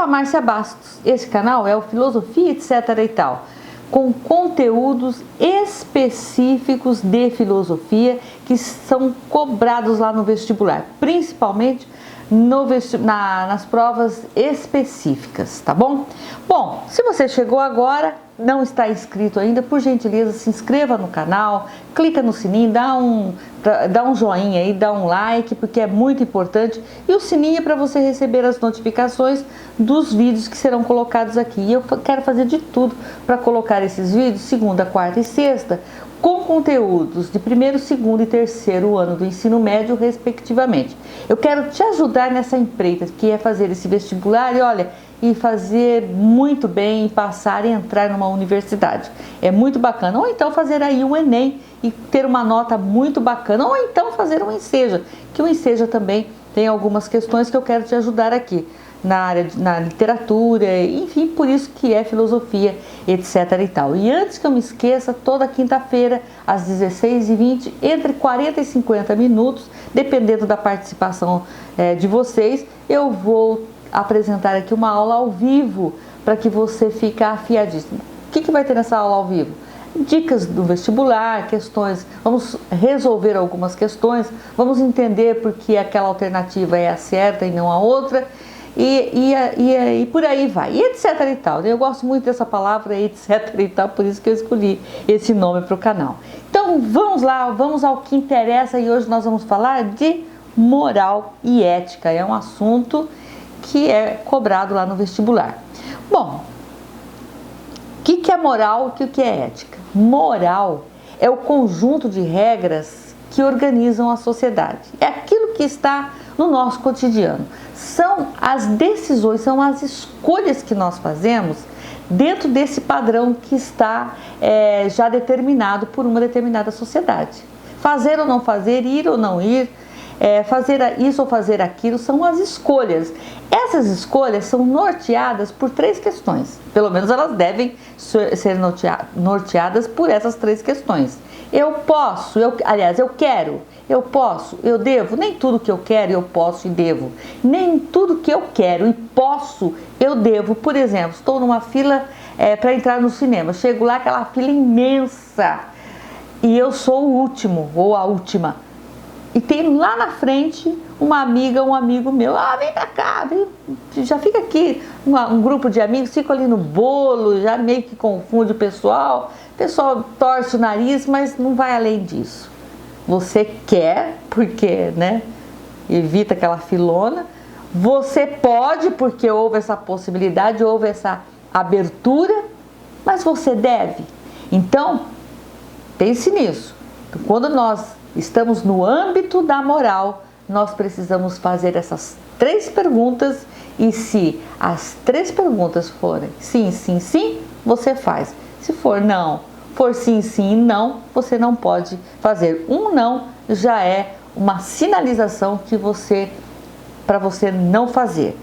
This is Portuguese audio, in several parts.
Márcia Bastos. Esse canal é o Filosofia, etc. e tal, com conteúdos específicos de filosofia que são cobrados lá no vestibular, principalmente nas provas específicas, tá bom? Bom, se você chegou agora, não está inscrito ainda, por gentileza, se inscreva no canal, clica no sininho, dá um joinha aí, dá um like, porque é muito importante. E o sininho é para você receber as notificações dos vídeos que serão colocados aqui. E eu quero fazer de tudo para colocar esses vídeos segunda, quarta e sexta, com conteúdos de primeiro, segundo e terceiro ano do ensino médio, respectivamente. Eu quero te ajudar nessa empreita, que é fazer esse vestibular e olha, e fazer muito bem, passar e entrar numa universidade. É muito bacana. Ou então fazer aí um Enem e ter uma nota muito bacana. Ou então fazer um Enseja, que o Enseja também tem algumas questões que eu quero te ajudar aqui. Na literatura, enfim, por isso que é filosofia, etc. e tal. E antes que eu me esqueça, toda quinta-feira, às 16h20, entre 40 e 50 minutos, dependendo da participação de vocês, eu vou apresentar aqui uma aula ao vivo, para que você fique afiadíssimo. O que vai ter nessa aula ao vivo? Dicas do vestibular, questões, vamos resolver algumas questões, vamos entender por que aquela alternativa é a certa e não a outra, e por aí vai, e etc e tal. Eu gosto muito dessa palavra, etc e tal, por isso que eu escolhi esse nome para o canal. Então vamos lá, vamos ao que interessa, e hoje nós vamos falar de moral e ética. É um assunto que é cobrado lá no vestibular. Bom, o que é moral e o que é ética? Moral é o conjunto de regras que organizam a sociedade. É aquilo que está no nosso cotidiano. São as decisões, são as escolhas que nós fazemos dentro desse padrão que está já determinado por uma determinada sociedade. Fazer ou não fazer, ir ou não ir, fazer isso ou fazer aquilo, são as escolhas. Essas escolhas são norteadas por três questões. Pelo menos elas devem ser norteadas por essas três questões. Eu posso, eu quero, eu posso, eu devo. Nem tudo que eu quero eu posso e devo. Nem tudo que eu quero e posso eu devo. Por exemplo, estou numa fila para entrar no cinema. Chego lá, aquela fila imensa, e eu sou o último ou a última. E tem lá na frente uma amiga, um amigo meu, vem pra cá, vem, já fica aqui, um grupo de amigos, fica ali no bolo, já meio que confunde o pessoal torce o nariz, mas não vai além disso. Você quer, porque, evita aquela filona, você pode, porque houve essa possibilidade, houve essa abertura, mas você deve. Então, pense nisso. Quando nós estamos no âmbito da moral, nós precisamos fazer essas três perguntas, e se as três perguntas forem sim, sim, sim, você faz. Se for não, for sim, sim e não, você não pode fazer. Um não já é uma sinalização para você não fazer.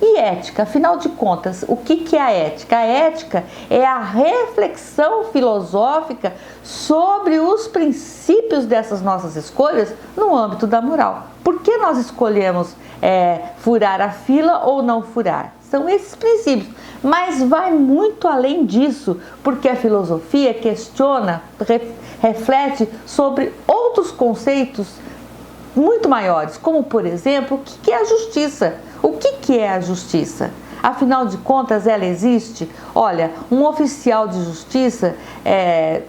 E ética, afinal de contas, o que é a ética? A ética é a reflexão filosófica sobre os princípios dessas nossas escolhas no âmbito da moral. Por que nós escolhemos furar a fila ou não furar? São esses princípios, mas vai muito além disso, porque a filosofia questiona, reflete sobre outros conceitos muito maiores, como por exemplo, o que é a justiça? O que é a justiça? Afinal de contas, ela existe? Olha, um oficial de justiça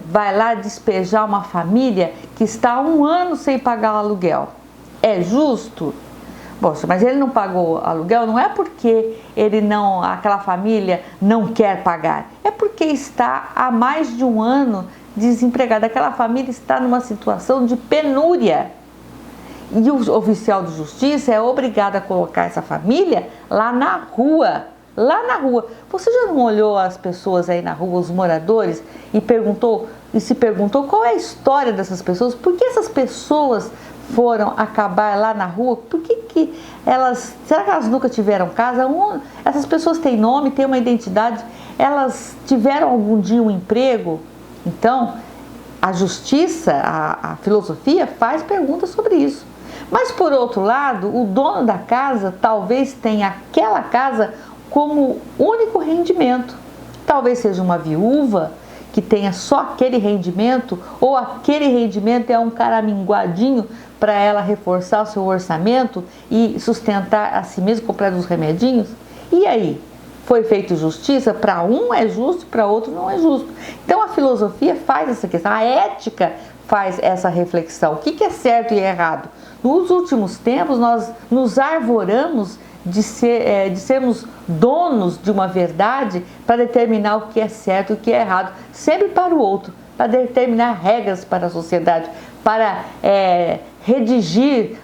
vai lá despejar uma família que está há 1 ano sem pagar o aluguel. É justo? Poxa, mas ele não pagou aluguel, não é porque aquela família não quer pagar, é porque está há mais de 1 ano desempregada. Aquela família está numa situação de penúria. E o oficial de justiça é obrigado a colocar essa família lá na rua. Lá na rua. Você já não olhou as pessoas aí na rua, os moradores, e se perguntou qual é a história dessas pessoas? Por que essas pessoas foram acabar lá na rua? Por que será que elas nunca tiveram casa? Essas pessoas têm nome, têm uma identidade, elas tiveram algum dia um emprego? Então, a justiça, a filosofia faz perguntas sobre isso. Mas por outro lado, o dono da casa talvez tenha aquela casa como único rendimento. Talvez seja uma viúva que tenha só aquele rendimento, ou aquele rendimento é um caraminguadinho para ela reforçar o seu orçamento e sustentar a si mesma, comprar os remedinhos. E aí? Foi feito justiça? Para um é justo, para outro não é justo. Então a filosofia faz essa questão, a ética faz essa reflexão. O que é certo e errado? Nos últimos tempos nós nos arvoramos de sermos donos de uma verdade para determinar o que é certo e o que é errado, sempre para o outro, para determinar regras para a sociedade, para redigir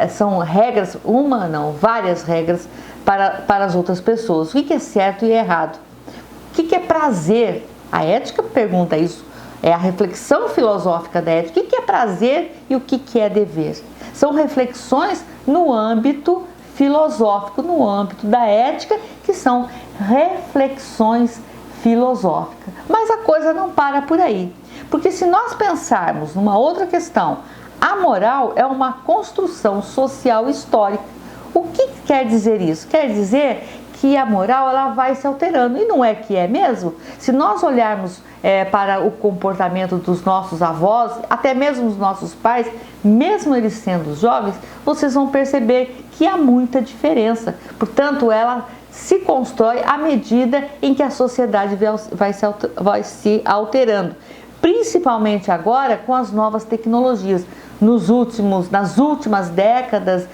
são regras, uma não, várias regras para as outras pessoas. O que é certo e errado? O que é prazer? A ética pergunta isso. É a reflexão filosófica da ética. O que é prazer e o que é dever? São reflexões no âmbito filosófico, no âmbito da ética, que são reflexões filosóficas. Mas a coisa não para por aí. Porque se nós pensarmos numa outra questão, a moral é uma construção social histórica. O que quer dizer isso? Quer dizer que a moral ela vai se alterando, e não é que é mesmo? Se nós olharmos para o comportamento dos nossos avós, até mesmo os nossos pais, mesmo eles sendo jovens, vocês vão perceber que há muita diferença. Portanto, ela se constrói à medida em que a sociedade vai se alterando, principalmente agora com as novas tecnologias. Nas últimas décadas,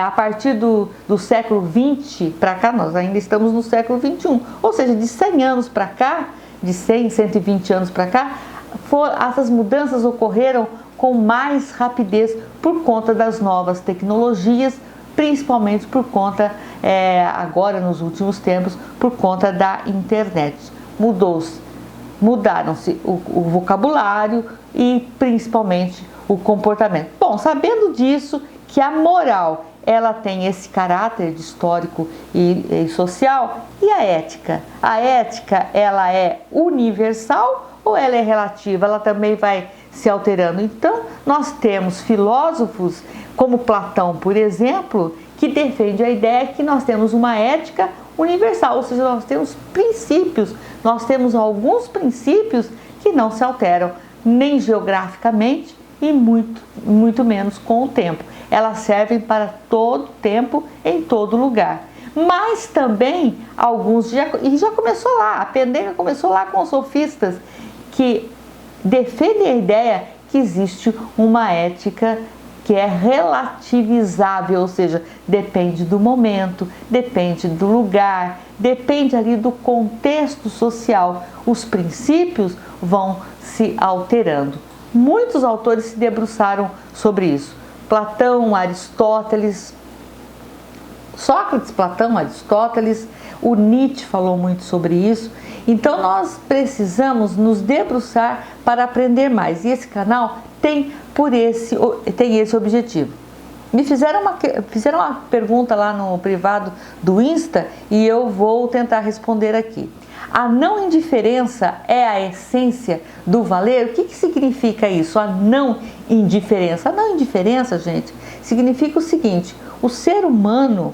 a partir do século XX para cá, nós ainda estamos no século XXI, ou seja, de 100 anos para cá, de 100, 120 anos para cá, essas mudanças ocorreram com mais rapidez por conta das novas tecnologias, principalmente por conta, agora nos últimos tempos, por conta da internet. Mudaram-se o vocabulário e principalmente o comportamento. Bom, sabendo disso, que a moral ela tem esse caráter de histórico e social, e a ética? A ética ela é universal ou ela é relativa? Ela também vai se alterando. Então, nós temos filósofos como Platão, por exemplo, que defende a ideia que nós temos uma ética universal, ou seja, nós temos princípios, nós temos alguns princípios que não se alteram, nem geograficamente e muito menos com o tempo. Elas servem para todo tempo, em todo lugar. Mas também alguns, e já começou lá, a pendenga começou lá com os sofistas, que defendem a ideia que existe uma ética que é relativizável, ou seja, depende do momento, depende do lugar, depende ali do contexto social. Os princípios vão se alterando. Muitos autores se debruçaram sobre isso. Platão, Aristóteles, Sócrates, Platão, Aristóteles, o Nietzsche falou muito sobre isso. Então nós precisamos nos debruçar para aprender mais. E esse canal tem esse objetivo. Me fizeram uma pergunta lá no privado do Insta e eu vou tentar responder aqui. A não indiferença é a essência do valer? O que significa isso? A não indiferença. A não indiferença, gente, significa o seguinte: o ser humano,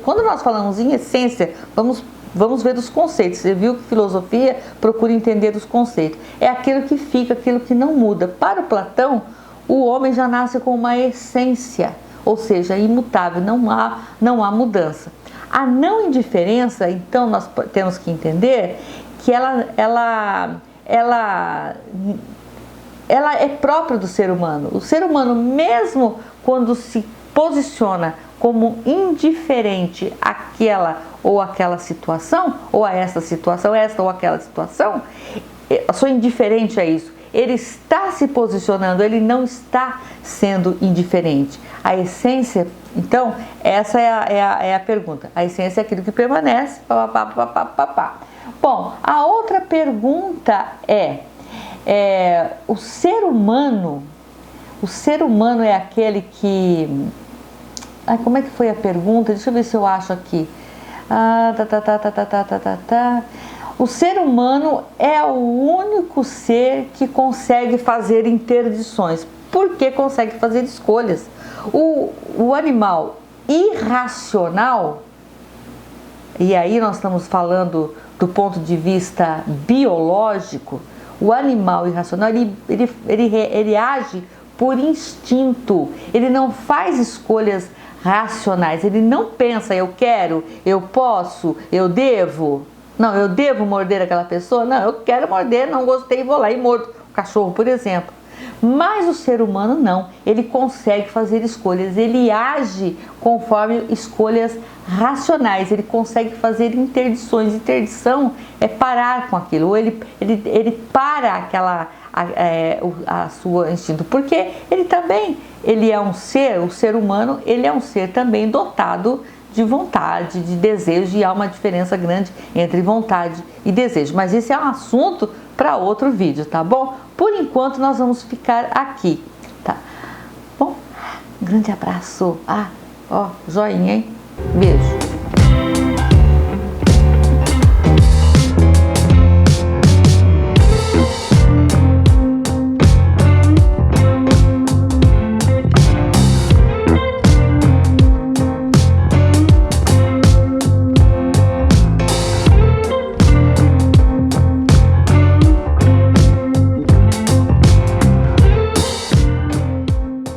quando nós falamos em essência, vamos ver os conceitos. Você viu que filosofia procura entender os conceitos. É aquilo que fica, aquilo que não muda. Para o Platão, o homem já nasce com uma essência, ou seja, imutável, não há mudança. A não indiferença, então, nós temos que entender que ela é própria do ser humano. O ser humano, mesmo quando se posiciona como indiferente àquela ou aquela situação, ou a esta situação, esta ou aquela situação, sou indiferente a isso. Ele está se posicionando, ele não está sendo indiferente. A essência, então, essa é a pergunta. A essência é aquilo que permanece. Bom, a outra pergunta o ser humano é aquele que... como é que foi a pergunta? Deixa eu ver se eu acho aqui. O ser humano é o único ser que consegue fazer interdições. Por que consegue fazer escolhas? O animal irracional, e aí nós estamos falando do ponto de vista biológico, o animal irracional, ele age por instinto, ele não faz escolhas racionais, ele não pensa, eu quero, eu posso, eu devo. Não, eu devo morder aquela pessoa? Não, eu quero morder, não gostei, vou lá e mordo. O cachorro, por exemplo. Mas o ser humano não, ele consegue fazer escolhas, ele age conforme escolhas racionais, ele consegue fazer interdições. Interdição é parar com aquilo, ou ele para aquela a sua instinto, porque ele é um ser, o ser humano, ele é um ser também dotado de vontade, de desejo, e há uma diferença grande entre vontade e desejo. Mas esse é um assunto para outro vídeo, tá bom? Por enquanto nós vamos ficar aqui, tá? Bom, grande abraço. Joinha, hein? Beijo.